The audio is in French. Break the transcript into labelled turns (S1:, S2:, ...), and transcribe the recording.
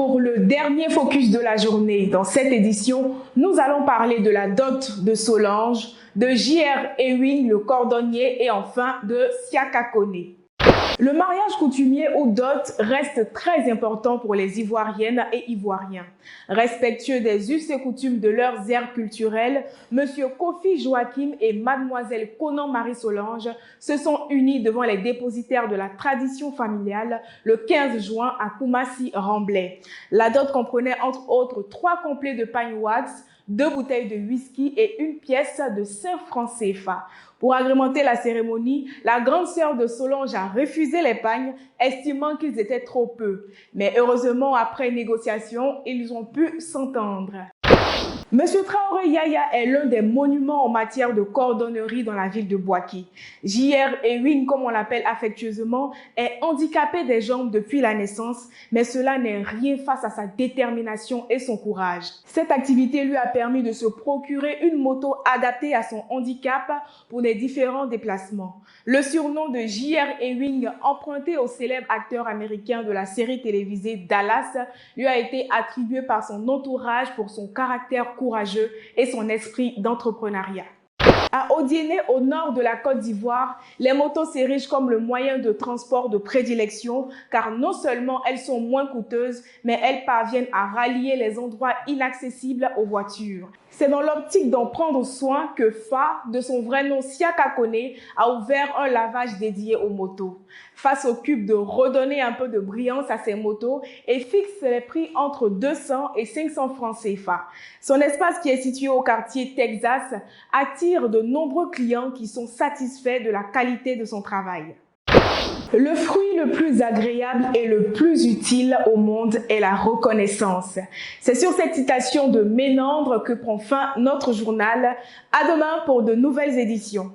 S1: pour le dernier focus de la journée. Dans cette édition, nous allons parler de la dot de Solange, de J.R. Ewing, le cordonnier, et enfin de Siaka Kone. Le mariage coutumier ou dot reste très important pour les Ivoiriennes et Ivoiriens. Respectueux des us et coutumes de leurs aires culturelles, M. Kofi Joachim et Mlle Konan Marie Solange se sont unis devant les dépositaires de la tradition familiale le 15 juin à Koumassi-Remblai. La dot comprenait entre autres 3 complets de pagne wax, 2 bouteilles de whisky et une pièce de 5 francs CFA. Pour agrémenter la cérémonie, la grande sœur de Solange a refusé les pagnes, estimant qu'ils étaient trop peu. Mais heureusement, après négociation, ils ont pu s'entendre. Monsieur Traoré Yaya est l'un des monuments en matière de cordonnerie dans la ville de Bouaké. J.R. Ewing, comme on l'appelle affectueusement, est handicapé des jambes depuis la naissance, mais cela n'est rien face à sa détermination et son courage. Cette activité lui a permis de se procurer une moto adaptée à son handicap pour les différents déplacements. Le surnom de J.R. Ewing, emprunté au célèbre acteur américain de la série télévisée Dallas, lui a été attribué par son entourage pour son caractère courageux et son esprit d'entrepreneuriat. À Odiéné, au nord de la Côte d'Ivoire, les motos s'érigent comme le moyen de transport de prédilection car non seulement elles sont moins coûteuses, mais elles parviennent à rallier les endroits inaccessibles aux voitures. C'est dans l'optique d'en prendre soin que Fa, de son vrai nom Siaka Kone, a ouvert un lavage dédié aux motos. Fa s'occupe de redonner un peu de brillance à ses motos et fixe les prix entre 200 et 500 francs CFA. Son espace, qui est situé au quartier Texas, attire de nombreux clients qui sont satisfaits de la qualité de son travail. Le fruit le plus agréable et le plus utile au monde est la reconnaissance. C'est sur cette citation de Ménandre que prend fin notre journal. À demain pour de nouvelles éditions.